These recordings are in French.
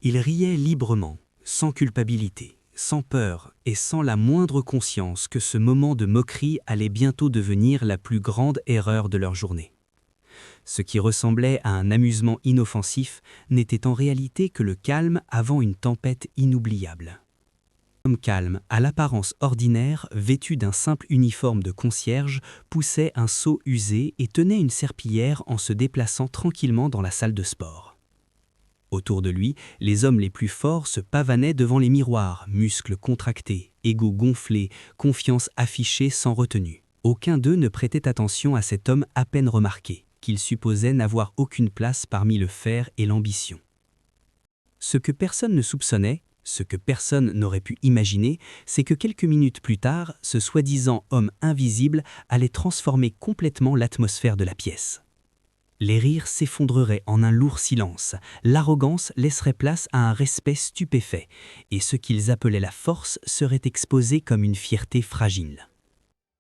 Ils riaient librement, sans culpabilité, sans peur et sans la moindre conscience que ce moment de moquerie allait bientôt devenir la plus grande erreur de leur journée. Ce qui ressemblait à un amusement inoffensif n'était en réalité que le calme avant une tempête inoubliable. Un homme calme, à l'apparence ordinaire, vêtu d'un simple uniforme de concierge, poussait un seau usé et tenait une serpillière en se déplaçant tranquillement dans la salle de sport. Autour de lui, les hommes les plus forts se pavanaient devant les miroirs, muscles contractés, égos gonflés, confiance affichée sans retenue. Aucun d'eux ne prêtait attention à cet homme à peine remarqué, qu'il supposait n'avoir aucune place parmi le fer et l'ambition. Ce que personne ne soupçonnait, ce que personne n'aurait pu imaginer, c'est que quelques minutes plus tard, ce soi-disant homme invisible allait transformer complètement l'atmosphère de la pièce. Les rires s'effondreraient en un lourd silence, l'arrogance laisserait place à un respect stupéfait, et ce qu'ils appelaient la force serait exposé comme une fierté fragile.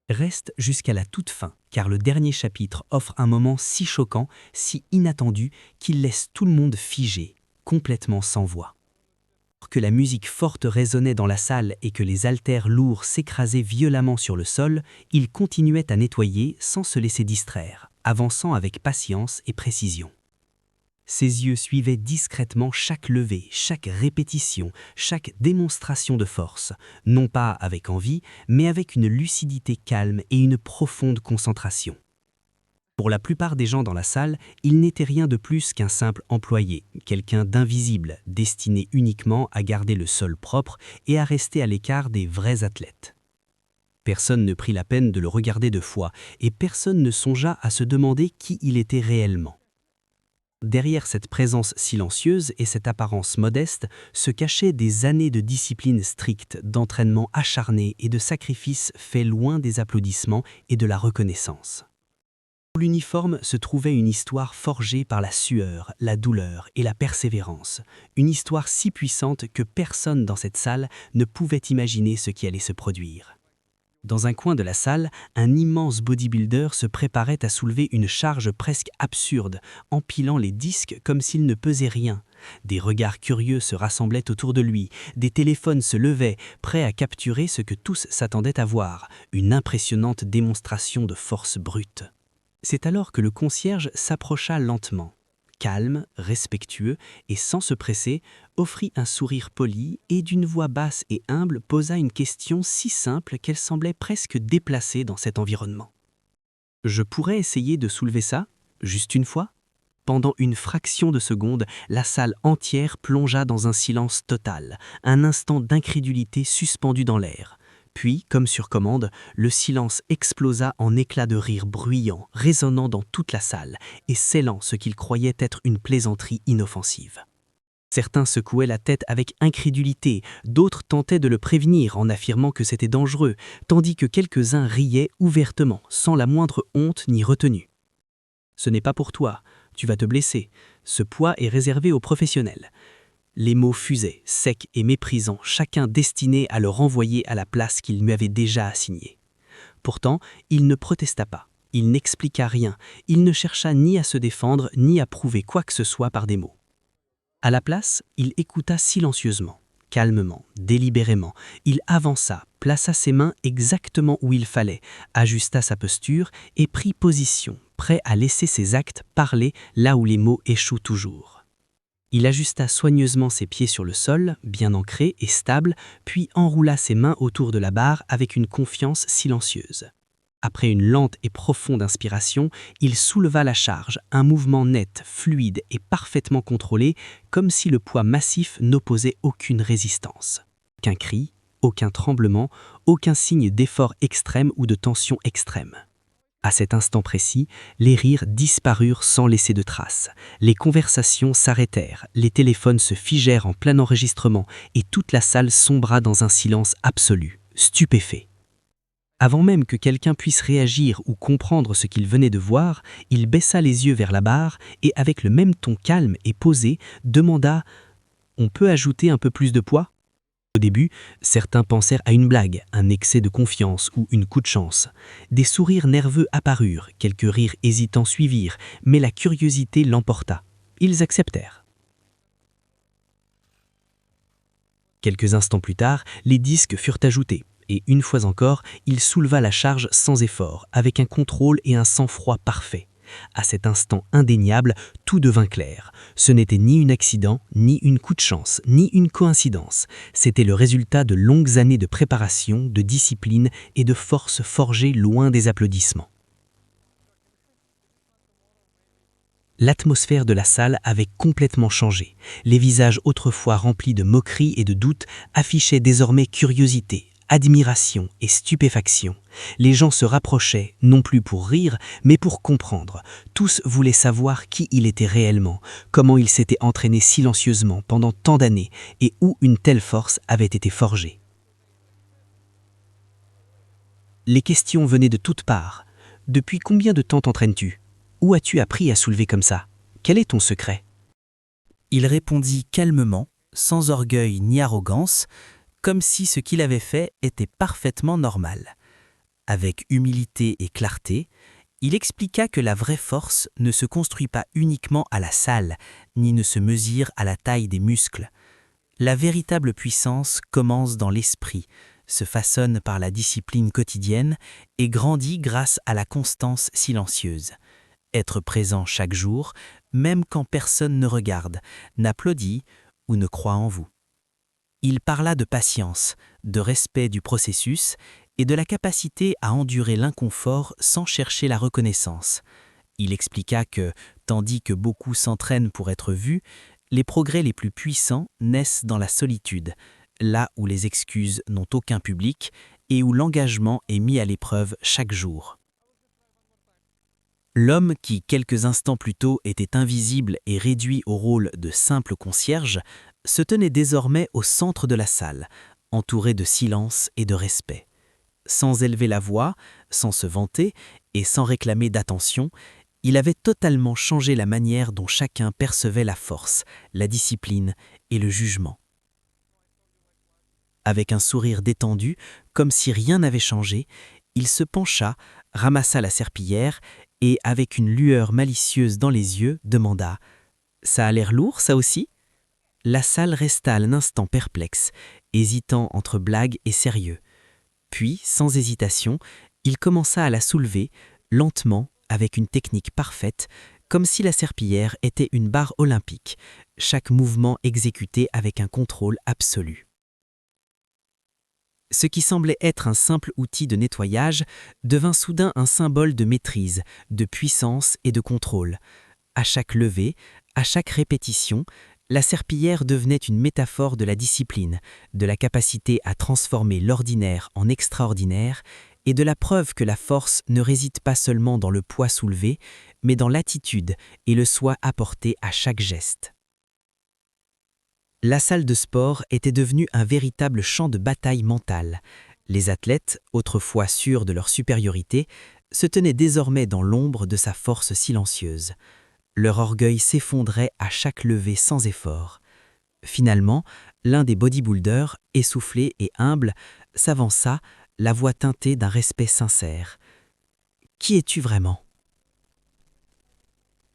Reste jusqu'à la toute fin, car le dernier chapitre offre un moment si choquant, si inattendu, qu'il laisse tout le monde figé, complètement sans voix. Alors que la musique forte résonnait dans la salle et que les haltères lourds s'écrasaient violemment sur le sol, il continuait à nettoyer sans se laisser distraire, avançant avec patience et précision. Ses yeux suivaient discrètement chaque levée, chaque répétition, chaque démonstration de force, non pas avec envie, mais avec une lucidité calme et une profonde concentration. Pour la plupart des gens dans la salle, il n'était rien de plus qu'un simple employé, quelqu'un d'invisible, destiné uniquement à garder le sol propre et à rester à l'écart des vrais athlètes. Personne ne prit la peine de le regarder de fois, et personne ne songea à se demander qui il était réellement. Derrière cette présence silencieuse et cette apparence modeste se cachaient des années de discipline stricte, d'entraînement acharné et de sacrifices faits loin des applaudissements et de la reconnaissance. Sous l'uniforme se trouvait une histoire forgée par la sueur, la douleur et la persévérance, une histoire si puissante que personne dans cette salle ne pouvait imaginer ce qui allait se produire. Dans un coin de la salle, un immense bodybuilder se préparait à soulever une charge presque absurde, empilant les disques comme s'il ne pesait rien. Des regards curieux se rassemblaient autour de lui, des téléphones se levaient, prêts à capturer ce que tous s'attendaient à voir, une impressionnante démonstration de force brute. C'est alors que le concierge s'approcha lentement. Calme, respectueux et sans se presser, offrit un sourire poli et d'une voix basse et humble posa une question si simple qu'elle semblait presque déplacée dans cet environnement. « Je pourrais essayer de soulever ça, juste une fois ?» Pendant une fraction de seconde, la salle entière plongea dans un silence total, un instant d'incrédulité suspendu dans l'air. Puis, comme sur commande, le silence explosa en éclats de rire bruyants, résonnant dans toute la salle et scellant ce qu'ils croyaient être une plaisanterie inoffensive. Certains secouaient la tête avec incrédulité, d'autres tentaient de le prévenir en affirmant que c'était dangereux, tandis que quelques-uns riaient ouvertement, sans la moindre honte ni retenue. « Ce n'est pas pour toi, tu vas te blesser, ce poids est réservé aux professionnels. » Les mots fusaient, secs et méprisants, chacun destiné à le renvoyer à la place qu'il lui avait déjà assignée. Pourtant, il ne protesta pas, il n'expliqua rien, il ne chercha ni à se défendre, ni à prouver quoi que ce soit par des mots. À la place, il écouta silencieusement, calmement, délibérément. Il avança, plaça ses mains exactement où il fallait, ajusta sa posture et prit position, prêt à laisser ses actes parler là où les mots échouent toujours. Il ajusta soigneusement ses pieds sur le sol, bien ancrés et stables, puis enroula ses mains autour de la barre avec une confiance silencieuse. Après une lente et profonde inspiration, il souleva la charge, un mouvement net, fluide et parfaitement contrôlé, comme si le poids massif n'opposait aucune résistance. Aucun cri, aucun tremblement, aucun signe d'effort extrême ou de tension extrême. À cet instant précis, les rires disparurent sans laisser de traces. Les conversations s'arrêtèrent, les téléphones se figèrent en plein enregistrement et toute la salle sombra dans un silence absolu, stupéfait. Avant même que quelqu'un puisse réagir ou comprendre ce qu'il venait de voir, il baissa les yeux vers la barre et avec le même ton calme et posé, demanda « On peut ajouter un peu plus de poids ?» Au début, certains pensèrent à une blague, un excès de confiance ou une coup de chance. Des sourires nerveux apparurent, quelques rires hésitants suivirent, mais la curiosité l'emporta. Ils acceptèrent. Quelques instants plus tard, les disques furent ajoutés, et une fois encore, il souleva la charge sans effort, avec un contrôle et un sang-froid parfait. À cet instant indéniable, tout devint clair. Ce n'était ni un accident, ni une coup de chance, ni une coïncidence. C'était le résultat de longues années de préparation, de discipline et de force forgées loin des applaudissements. L'atmosphère de la salle avait complètement changé. Les visages autrefois remplis de moquerie et de doute affichaient désormais curiosité, admiration et stupéfaction. Les gens se rapprochaient, non plus pour rire, mais pour comprendre. Tous voulaient savoir qui il était réellement, comment il s'était entraîné silencieusement pendant tant d'années et où une telle force avait été forgée. Les questions venaient de toutes parts. « Depuis combien de temps t'entraînes-tu ? Où as-tu appris à soulever comme ça ? Quel est ton secret ?» Il répondit calmement, sans orgueil ni arrogance, comme si ce qu'il avait fait était parfaitement normal. Avec humilité et clarté, il expliqua que la vraie force ne se construit pas uniquement à la salle, ni ne se mesure à la taille des muscles. La véritable puissance commence dans l'esprit, se façonne par la discipline quotidienne et grandit grâce à la constance silencieuse. Être présent chaque jour, même quand personne ne regarde, n'applaudit ou ne croit en vous. Il parla de patience, de respect du processus et de la capacité à endurer l'inconfort sans chercher la reconnaissance. Il expliqua que, tandis que beaucoup s'entraînent pour être vus, les progrès les plus puissants naissent dans la solitude, là où les excuses n'ont aucun public et où l'engagement est mis à l'épreuve chaque jour. L'homme qui, quelques instants plus tôt, était invisible et réduit au rôle de simple concierge, se tenait désormais au centre de la salle, entouré de silence et de respect. Sans élever la voix, sans se vanter et sans réclamer d'attention, il avait totalement changé la manière dont chacun percevait la force, la discipline et le jugement. Avec un sourire détendu, comme si rien n'avait changé, il se pencha, ramassa la serpillière et, avec une lueur malicieuse dans les yeux, demanda « Ça a l'air lourd, ça aussi ?» La salle resta un instant perplexe, hésitant entre blague et sérieux. Puis, sans hésitation, il commença à la soulever, lentement, avec une technique parfaite, comme si la serpillière était une barre olympique, chaque mouvement exécuté avec un contrôle absolu. Ce qui semblait être un simple outil de nettoyage devint soudain un symbole de maîtrise, de puissance et de contrôle. À chaque levée, à chaque répétition, la serpillière devenait une métaphore de la discipline, de la capacité à transformer l'ordinaire en extraordinaire et de la preuve que la force ne réside pas seulement dans le poids soulevé, mais dans l'attitude et le soin apporté à chaque geste. La salle de sport était devenue un véritable champ de bataille mentale. Les athlètes, autrefois sûrs de leur supériorité, se tenaient désormais dans l'ombre de sa force silencieuse. Leur orgueil s'effondrait à chaque levée sans effort. Finalement, l'un des bodybuilders, essoufflé et humble, s'avança, la voix teintée d'un respect sincère. « Qui es-tu vraiment ?»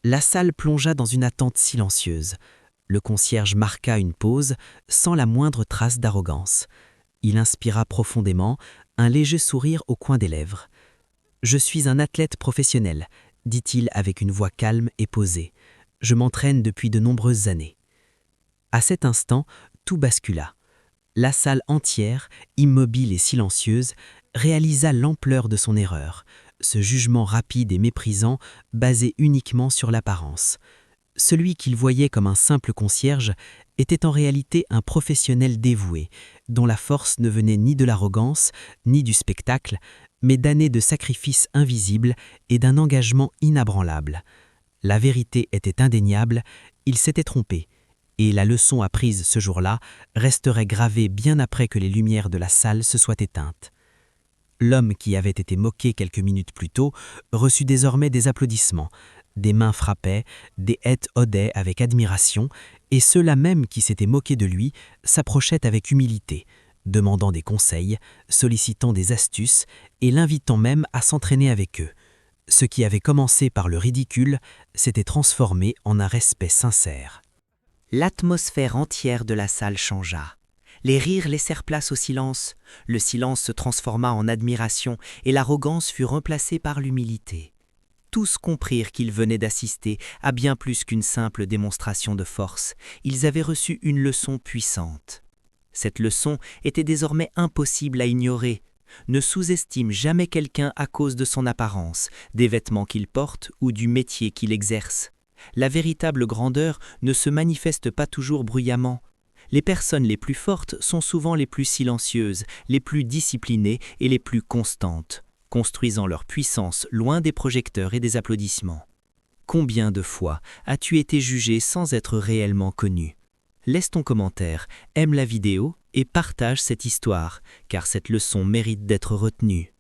La salle plongea dans une attente silencieuse. Le concierge marqua une pause, sans la moindre trace d'arrogance. Il inspira profondément, un léger sourire au coin des lèvres. « Je suis un athlète professionnel », dit-il avec une voix calme et posée. « Je m'entraîne depuis de nombreuses années. » À cet instant, tout bascula. La salle entière, immobile et silencieuse, réalisa l'ampleur de son erreur, ce jugement rapide et méprisant basé uniquement sur l'apparence. Celui qu'il voyait comme un simple concierge était en réalité un professionnel dévoué, dont la force ne venait ni de l'arrogance, ni du spectacle, mais d'années de sacrifices invisibles et d'un engagement inébranlable. La vérité était indéniable, il s'était trompé, et la leçon apprise ce jour-là resterait gravée bien après que les lumières de la salle se soient éteintes. L'homme qui avait été moqué quelques minutes plus tôt reçut désormais des applaudissements. Des mains frappaient, des têtes odaient avec admiration, et ceux-là même qui s'étaient moqués de lui s'approchaient avec humilité, demandant des conseils, sollicitant des astuces et l'invitant même à s'entraîner avec eux. Ce qui avait commencé par le ridicule s'était transformé en un respect sincère. L'atmosphère entière de la salle changea. Les rires laissèrent place au silence, le silence se transforma en admiration et l'arrogance fut remplacée par l'humilité. Tous comprirent qu'ils venaient d'assister à bien plus qu'une simple démonstration de force, ils avaient reçu une leçon puissante. Cette leçon était désormais impossible à ignorer. Ne sous-estime jamais quelqu'un à cause de son apparence, des vêtements qu'il porte ou du métier qu'il exerce. La véritable grandeur ne se manifeste pas toujours bruyamment. Les personnes les plus fortes sont souvent les plus silencieuses, les plus disciplinées et les plus constantes, construisant leur puissance loin des projecteurs et des applaudissements. Combien de fois as-tu été jugé sans être réellement connu? Laisse ton commentaire, aime la vidéo et partage cette histoire, car cette leçon mérite d'être retenue.